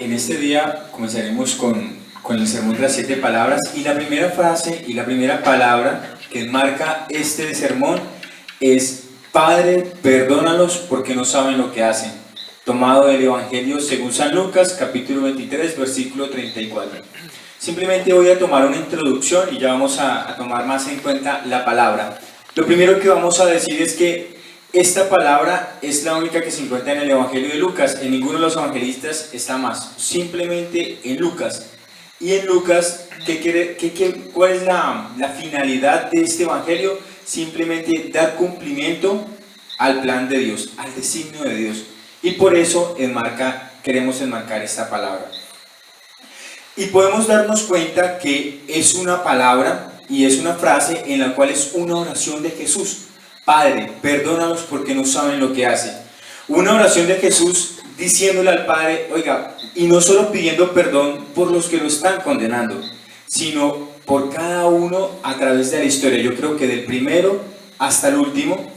En este día comenzaremos con el sermón de las 7 palabras, y la primera frase y la primera palabra que enmarca este sermón es: Padre, perdónalos porque no saben lo que hacen. Tomado del Evangelio según San Lucas, capítulo 23, versículo 34. Simplemente voy a tomar una introducción y ya vamos a tomar más en cuenta la palabra. Lo primero que vamos a decir es que esta palabra es la única que se encuentra en el Evangelio de Lucas. En ninguno de los evangelistas está más, simplemente en Lucas. Y en Lucas, ¿cuál es la finalidad de este Evangelio? Simplemente dar cumplimiento al plan de Dios, al designio de Dios. Y por eso queremos enmarcar esta palabra. Y podemos darnos cuenta que es una palabra y es una frase en la cual es una oración de Jesús. Padre, perdónalos porque no saben lo que hacen. Una oración de Jesús diciéndole al Padre, oiga, y no solo pidiendo perdón por los que lo están condenando, sino por cada uno a través de la historia. Yo creo que del primero hasta el último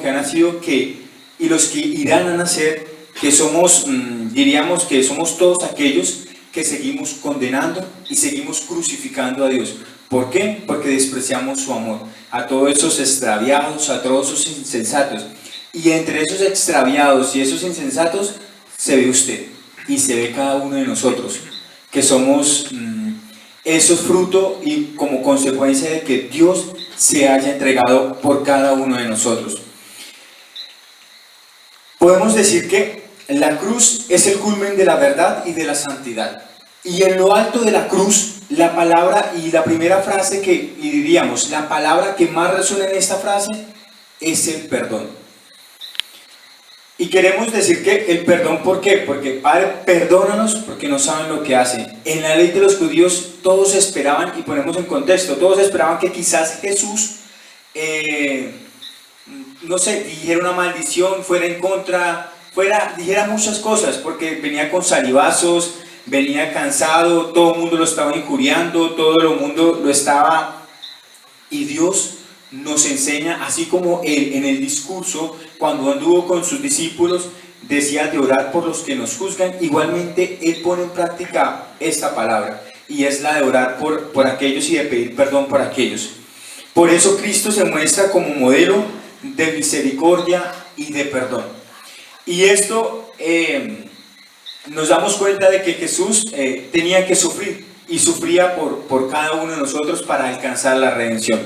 que ha nacido, y los que irán a nacer, que somos, diríamos que somos todos aquellos que seguimos condenando y seguimos crucificando a Dios. ¿Por qué? Porque despreciamos su amor. A todos esos extraviados, a todos esos insensatos. Y entre esos extraviados y esos insensatos se ve usted y se ve cada uno de nosotros, que somos esos frutos y como consecuencia de que Dios se haya entregado por cada uno de nosotros. Podemos decir que la cruz es el culmen de la verdad y de la santidad. Y en lo alto de la cruz, la palabra y la primera frase y diríamos, la palabra que más resuena en esta frase es el perdón. Y queremos decir que el perdón, ¿por qué? Porque Padre, perdónanos porque no saben lo que hacen. En la ley de los judíos todos esperaban, y ponemos en contexto, todos esperaban que quizás Jesús, dijera una maldición, fuera en contra, dijera muchas cosas, porque venía con salivazos, venía cansado, todo el mundo lo estaba injuriando, todo el mundo lo estaba. Y Dios nos enseña, así como Él en el discurso, cuando anduvo con sus discípulos, decía de orar por los que nos juzgan, igualmente Él pone en práctica esta palabra, y es la de orar por aquellos y de pedir perdón por aquellos. Por eso Cristo se muestra como modelo de misericordia y de perdón. Y esto nos damos cuenta de que Jesús tenía que sufrir, y sufría por cada uno de nosotros para alcanzar la redención.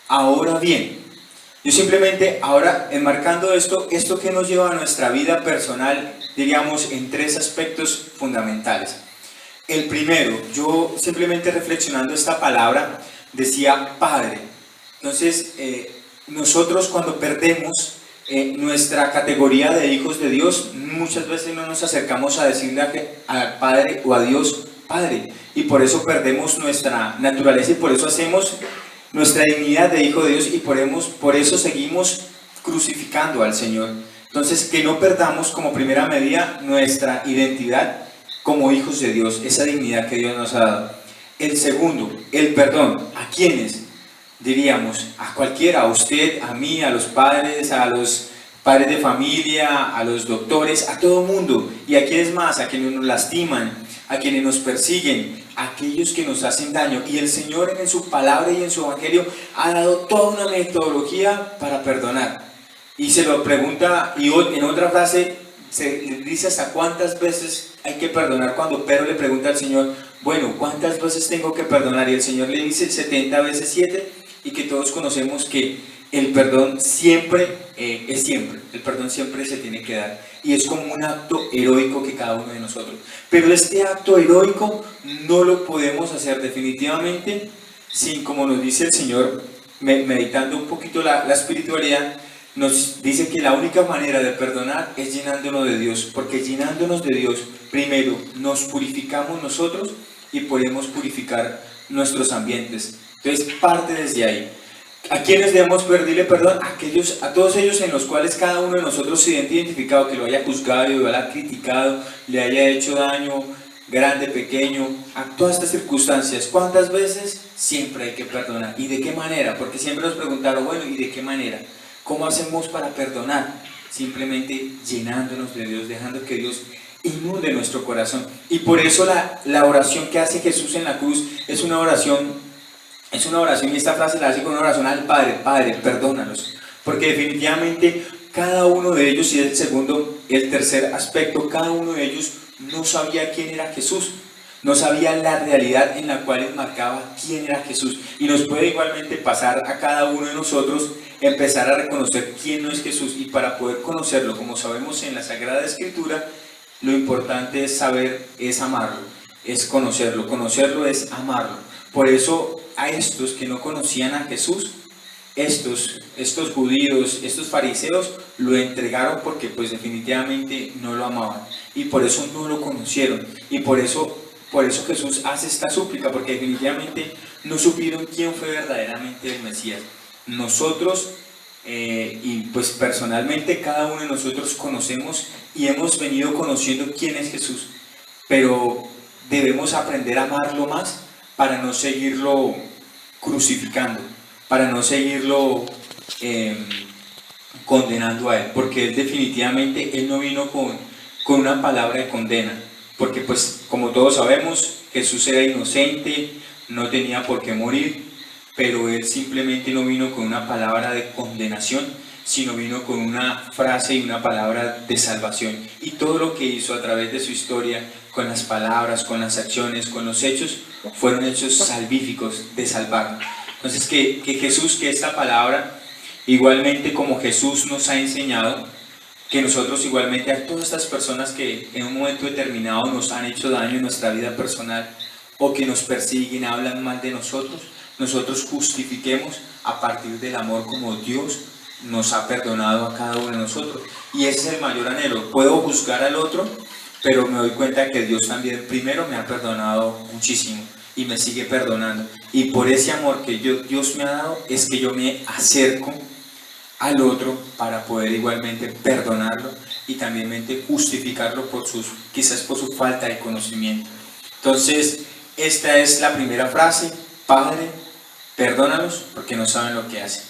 Ahora bien, yo simplemente, ahora enmarcando esto que nos lleva a nuestra vida personal, diríamos en 3 aspectos fundamentales. El primero, yo simplemente reflexionando esta palabra, decía Padre. Entonces, nosotros cuando perdemos nuestra categoría de hijos de Dios, muchas veces no nos acercamos a decirle al Padre o a Dios Padre, y por eso perdemos nuestra naturaleza y por eso hacemos nuestra dignidad de hijo de Dios, y por eso seguimos crucificando al Señor. Entonces, que no perdamos como primera medida nuestra identidad como hijos de Dios, esa dignidad que Dios nos ha dado. El segundo, el perdón. ¿A quiénes? Diríamos, a cualquiera, a usted, a mí, a los padres de familia, a los doctores, a todo mundo. ¿Y a quiénes más? A quienes nos lastiman, a quienes nos persiguen, a aquellos que nos hacen daño. Y el Señor en su palabra y en su evangelio ha dado toda una metodología para perdonar. Y se lo pregunta, y en otra frase se le dice hasta cuántas veces hay que perdonar, cuando Pedro le pregunta al Señor, bueno, ¿cuántas veces tengo que perdonar? Y el Señor le dice 70 veces 7, y que todos conocemos que el perdón siempre es siempre, el perdón siempre se tiene que dar, y es como un acto heroico que cada uno de nosotros. Pero este acto heroico no lo podemos hacer definitivamente sin, como nos dice el Señor, meditando un poquito la espiritualidad, nos dice que la única manera de perdonar es llenándonos de Dios, porque llenándonos de Dios, primero nos purificamos nosotros y podemos purificar nuestros ambientes. Entonces parte desde ahí. ¿A quiénes debemos pedirle perdón? A todos ellos en los cuales cada uno de nosotros se haya identificado, que lo haya juzgado, lo haya criticado, le haya hecho daño, grande, pequeño, a todas estas circunstancias. ¿Cuántas veces? Siempre hay que perdonar. ¿Y de qué manera? Porque siempre nos preguntaron, bueno, ¿y de qué manera? ¿Cómo hacemos para perdonar? Simplemente llenándonos de Dios, dejando que Dios inunde nuestro corazón. Y por eso la oración que hace Jesús en la cruz es una oración, y esta frase la hace con una oración al Padre: Padre, perdónalos. Porque definitivamente cada uno de ellos, y es el tercer aspecto, cada uno de ellos no sabía quién era Jesús. No sabía la realidad en la cual marcaba quién era Jesús. Y nos puede igualmente pasar a cada uno de nosotros empezar a reconocer quién no es Jesús. Y para poder conocerlo, como sabemos en la Sagrada Escritura, lo importante es saber, es amarlo, es conocerlo. Conocerlo es amarlo. Por eso a estos que no conocían a Jesús, estos judíos, estos fariseos, lo entregaron porque pues definitivamente no lo amaban. Y por eso no lo conocieron. Y por eso Jesús hace esta súplica, porque definitivamente no supieron quién fue verdaderamente el Mesías. Nosotros, y pues personalmente cada uno de nosotros conocemos y hemos venido conociendo quién es Jesús, pero debemos aprender a amarlo más para no seguirlo crucificando, para no seguirlo condenando a Él, porque Él definitivamente, Él no vino con una palabra de condena, porque pues como todos sabemos, Jesús era inocente, no tenía por qué morir, pero Él simplemente no vino con una palabra de condenación, sino vino con una frase y una palabra de salvación. Y todo lo que hizo a través de su historia, con las palabras, con las acciones, con los hechos, fueron hechos salvíficos de salvarnos. Entonces que Jesús, que esta palabra, igualmente como Jesús nos ha enseñado, que nosotros igualmente a todas estas personas que en un momento determinado nos han hecho daño en nuestra vida personal o que nos persiguen, hablan mal de nosotros justifiquemos a partir del amor como Dios nos ha perdonado a cada uno de nosotros. Y ese es el mayor anhelo. Puedo juzgar al otro, pero me doy cuenta que Dios también primero me ha perdonado muchísimo y me sigue perdonando. Y por ese amor que Dios me ha dado es que yo me acerco al otro para poder igualmente perdonarlo y también justificarlo quizás por su falta de conocimiento. Entonces, esta es la primera frase: Padre, perdónalos porque no saben lo que hacen.